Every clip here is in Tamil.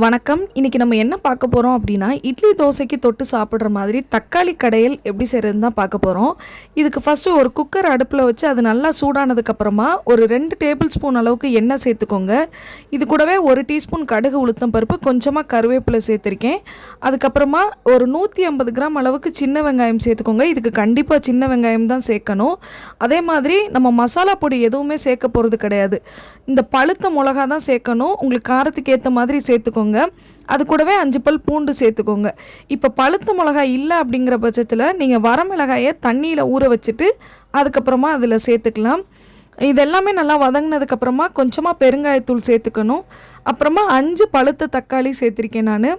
வணக்கம். இன்னைக்கு நம்ம என்ன பார்க்க போறோம் அப்படின்னா, இட்லி தோசைக்கு தொட்டு சாப்பிடுற மாதிரி தக்காளி கடையல் எப்படி செய்றதுன்னு தான் பார்க்க போறோம். இதுக்கு ஃபர்ஸ்ட்டு ஒரு குக்கர் அடுப்புல வச்சு அது நல்லா சூடானதுக்கு அப்புறமா ஒரு 2 டேபிள் ஸ்பூன் அளவுக்கு எண்ணெய் சேர்த்துக்கோங்க. இது கூடவே 1 டீஸ்பூன் கடுகு, உளுத்தம் பருப்பு, கொஞ்சமா கருவேப்பிலை சேர்த்திருக்கேன். அதுக்கப்புறமா ஒரு 150 கிராம் அளவுக்கு சின்ன வெங்காயம் சேர்த்துக்கோங்க. இதுக்கு கண்டிப்பா சின்ன வெங்காயம் தான் சேர்க்கணும். அதே மாதிரி நம்ம மசாலா பொடி எதுவுமே சேர்க்க போறது கிடையாது. இந்த பழுத்த மிளகா தான் சேர்க்கணும். உங்களுக்கு காரத்துக்கு ஏத்த மாதிரி சேர்த்துக்கோங்க. அது கூடவே 5 பல் பூண்டு சேர்த்துக்கோங்க. இப்போ பழுத்த மிளகாய் இல்லை அப்படிங்கிற பட்சத்தில் நீங்கள் வரமிளகாயை தண்ணியில் ஊற வச்சுட்டு அதுக்கப்புறமா அதில் சேர்த்துக்கலாம். இதெல்லாமே நல்லா வதங்கினதுக்கப்புறமா கொஞ்சமாக பெருங்காயத்தூள் சேர்த்துக்கணும். அப்புறமா 5 பழுத்த தக்காளி சேர்த்துருக்கேன் நான்.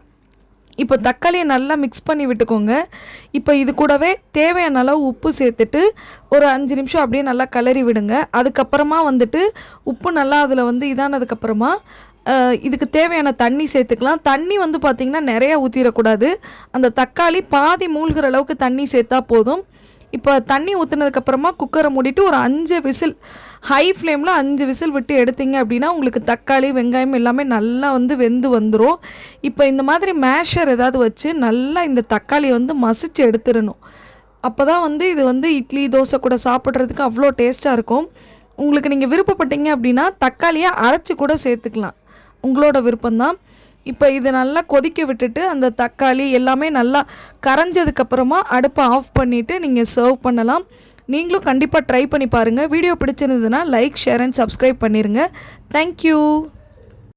இப்போ தக்காளியை நல்லா மிக்ஸ் பண்ணி விட்டுக்கோங்க. இப்போ இது கூடவே தேவையான அளவு உப்பு சேர்த்துட்டு ஒரு 5 நிமிஷம் அப்படியே நல்லா கிளறி விடுங்க. அதுக்கப்புறமா உப்பு நல்லா அதில் இதானதுக்கப்புறமா இதுக்கு தேவையான தண்ணி சேர்த்துக்கலாம். தண்ணி பார்த்திங்கன்னா நிறையா ஊற்றிடக்கூடாது. அந்த தக்காளி பாதி மூழ்கிற அளவுக்கு தண்ணி சேர்த்தா போதும். இப்போ தண்ணி ஊற்றுனதுக்கப்புறமா குக்கரை மூடிட்டு ஒரு 5 விசில், ஹை ஃப்ளேமில் 5 விசில் விட்டு எடுத்தீங்க அப்படின்னா உங்களுக்கு தக்காளி வெங்காயம் எல்லாமே நல்லா வெந்து வந்துடும். இப்போ இந்த மாதிரி மேஷர் ஏதாவது வச்சு நல்லா இந்த தக்காளியை மசிச்சு எடுத்துடணும். அப்போ தான் இது இட்லி தோசை கூட சாப்பிட்றதுக்கு அவ்வளோ டேஸ்ட்டாக இருக்கும். உங்களுக்கு நீங்கள் விருப்பப்பட்டீங்க அப்படின்னா தக்காளியை அரைச்சி கூட சேர்த்துக்கலாம், உங்களோட விருப்பம்தான். இப்போ இதை நல்லா கொதிக்க விட்டுட்டு அந்த தக்காளி எல்லாமே நல்லா கரைஞ்சதுக்கப்புறமா அடுப்பை ஆஃப் பண்ணிவிட்டு நீங்கள் சர்வ் பண்ணலாம். நீங்களும் கண்டிப்பாக ட்ரை பண்ணி பாருங்கள். வீடியோ பிடிச்சிருந்ததுன்னா லைக், ஷேர் அண்ட் சப்ஸ்கிரைப் பண்ணிடுங்க. தேங்க்யூ.